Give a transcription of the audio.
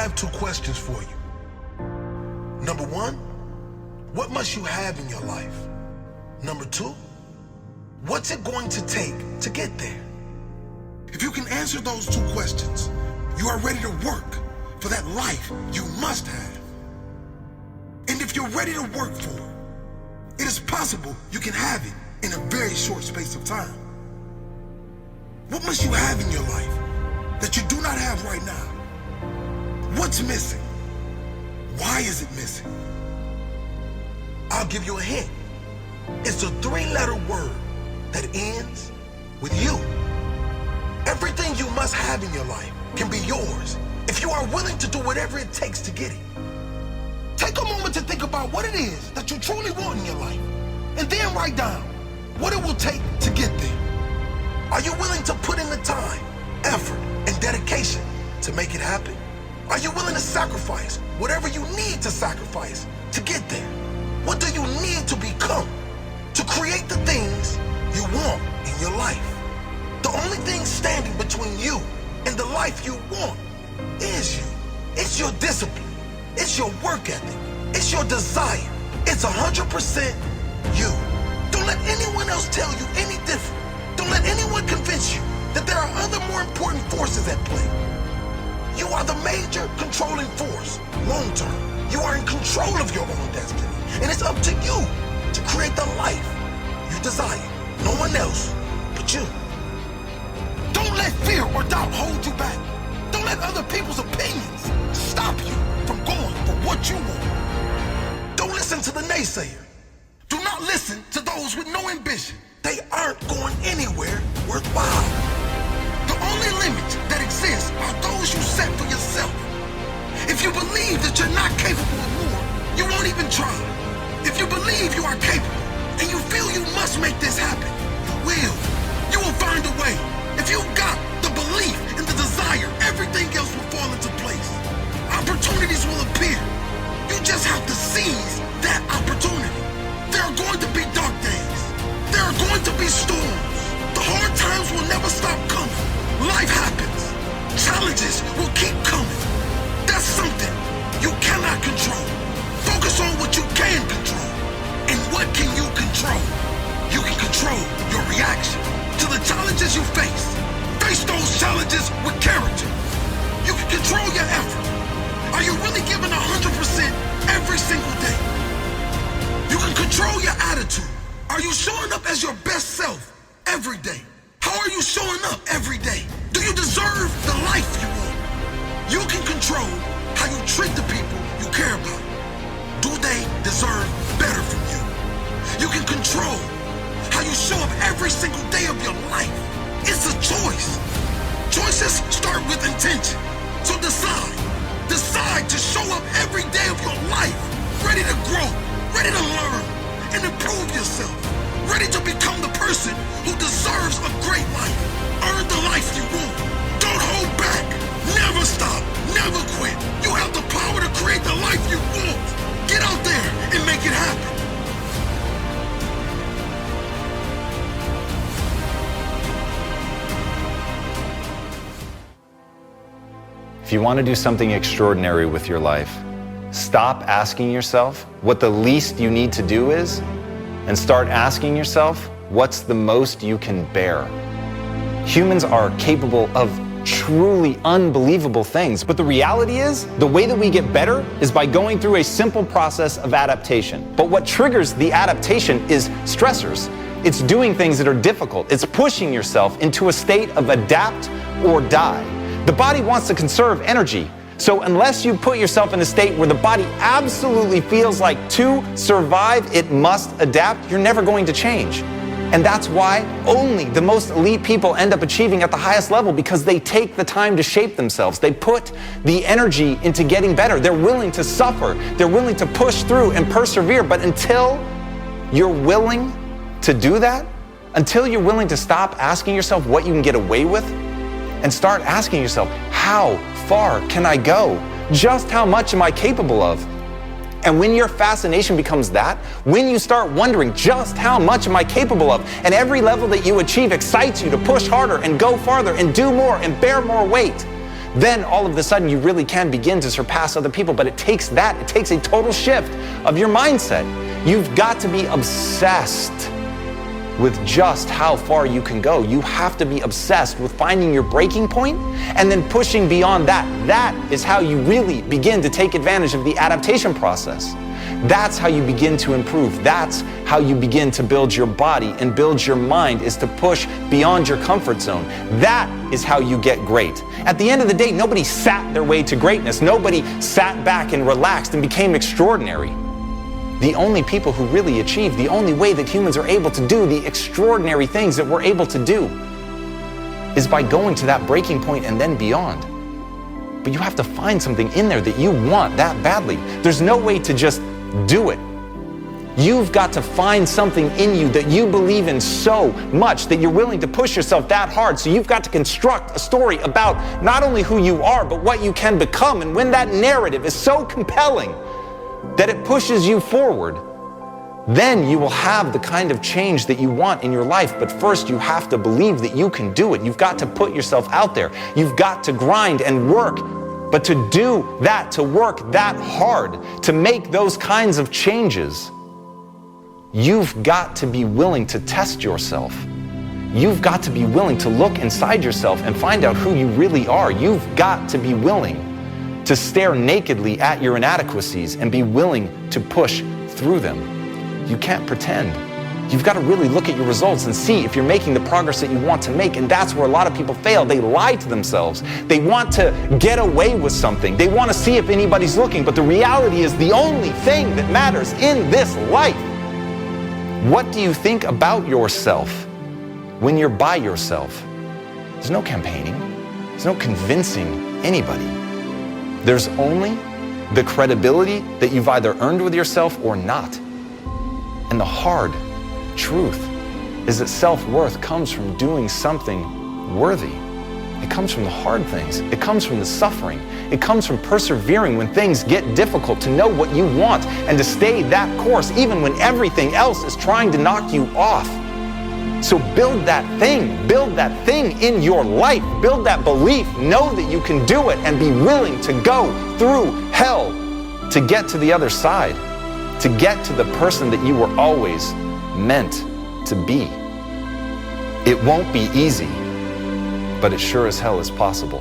have two questions for you. Number one, what must you have in your life? Number two, what's it going to take to get there? If you can answer those two questions, you are ready to work for that life you must have. And if you're ready to work for it, it is possible you can have it in a very short space of time. What must you have in your life that you do not have right now? What's missing? Why is it missing? I'll give you a hint. It's a three-letter word that ends with you. Everything you must have in your life can be yours if you are willing to do whatever it takes to get it. Take a moment to think about what it is that you truly want in your life, and then write down what it will take to get there. Are you willing to put in the time, effort, and dedication to make it happen? Are you willing to sacrifice whatever you need to sacrifice to get there? What do you need to become to create the things you want in your life? The only thing standing between you and the life you want is you. It's your discipline. It's your work ethic. It's your desire. It's 100% you. Don't let anyone else tell you any different. Don't let anyone convince you that there are other more important forces at play. You are the major controlling force, long term. You are in control of your own destiny, and it's up to you to create the life you desire. No one else but you. Don't let fear or doubt hold you back. Don't let other people's opinions stop you from going for what you want. Don't listen to the naysayer. Do not listen to those with no ambition. They aren't going anywhere worthwhile. The only limits that exist are those you set for yourself. If you believe that you're not capable of more, you won't even try. If you believe you are capable and you feel you must make this happen, you will. You will find a way. If you've got the belief and the desire, everything else will fall into place. Opportunities will appear. You just have to seize that opportunity. There are going to be dark days. There are going to be storms. The hard times will never stop coming. Life happens. Challenges will keep coming. That's something you cannot control. Focus on what you can control. And what can you control? You can control your reaction to the challenges you face. Face those challenges with character. You can control your effort. Are you really giving 100% every single day? You can control your attitude. Are you showing up as your best self every day? How are you showing up every day? Do you deserve the life you want? You can control how you treat the people you care about. Do they deserve better from you? You can control how you show up every single day of your life. It's a choice. Choices start with intention. So decide. Decide to show up every day of your life, ready to grow, ready to learn, and improve yourself. Ready to become the person who deserves a great life. Earn the life you want. Don't hold back. Never stop. Never quit. You have the power to create the life you want. Get out there and make it happen. If you want to do something extraordinary with your life, stop asking yourself what the least you need to do is, and start asking yourself what's the most you can bear. Humans are capable of truly unbelievable things, but the reality is, the way that we get better is by going through a simple process of adaptation. But what triggers the adaptation is stressors. It's doing things that are difficult. It's pushing yourself into a state of adapt or die. The body wants to conserve energy. So unless you put yourself in a state where the body absolutely feels like to survive, it must adapt, you're never going to change. And that's why only the most elite people end up achieving at the highest level, because they take the time to shape themselves. They put the energy into getting better. They're willing to suffer. They're willing to push through and persevere. But until you're willing to do that, until you're willing to stop asking yourself what you can get away with, and start asking yourself, how far can I go? Just how much am I capable of? And when your fascination becomes that, when you start wondering just how much am I capable of, and every level that you achieve excites you to push harder and go farther and do more and bear more weight, then all of a sudden you really can begin to surpass other people. But it takes a total shift of your mindset. You've got to be obsessed with just how far you can go. You have to be obsessed with finding your breaking point and then pushing beyond that. That is how you really begin to take advantage of the adaptation process. That's how you begin to improve. That's how you begin to build your body and build your mind, is to push beyond your comfort zone. That is how you get great. At the end of the day, nobody sat their way to greatness. Nobody sat back and relaxed and became extraordinary. The only people who really achieve, the only way that humans are able to do the extraordinary things that we're able to do, is by going to that breaking point and then beyond. But you have to find something in there that you want that badly. There's no way to just do it. You've got to find something in you that you believe in so much that you're willing to push yourself that hard. So you've got to construct a story about not only who you are, but what you can become. And when that narrative is so compelling that it pushes you forward, then you will have the kind of change that you want in your life. But first, you have to believe that you can do it. You've got to put yourself out there. You've got to grind and work. But to do that, to work that hard, to make those kinds of changes, you've got to be willing to test yourself. You've got to be willing to look inside yourself and find out who you really are. You've got to be willing to stare nakedly at your inadequacies and be willing to push through them. You can't pretend. You've got to really look at your results and see if you're making the progress that you want to make. And that's where a lot of people fail. They lie to themselves. They want to get away with something. They want to see if anybody's looking. But the reality is, the only thing that matters in this life, what do you think about yourself when you're by yourself? There's no campaigning. There's no convincing anybody. There's only the credibility that you've either earned with yourself or not. And the hard truth is that self-worth comes from doing something worthy. It comes from the hard things. It comes from the suffering. It comes from persevering when things get difficult, to know what you want and to stay that course even when everything else is trying to knock you off. So build that thing in your life, build that belief, know that you can do it, and be willing to go through hell to get to the other side, to get to the person that you were always meant to be. It won't be easy, but it sure as hell is possible.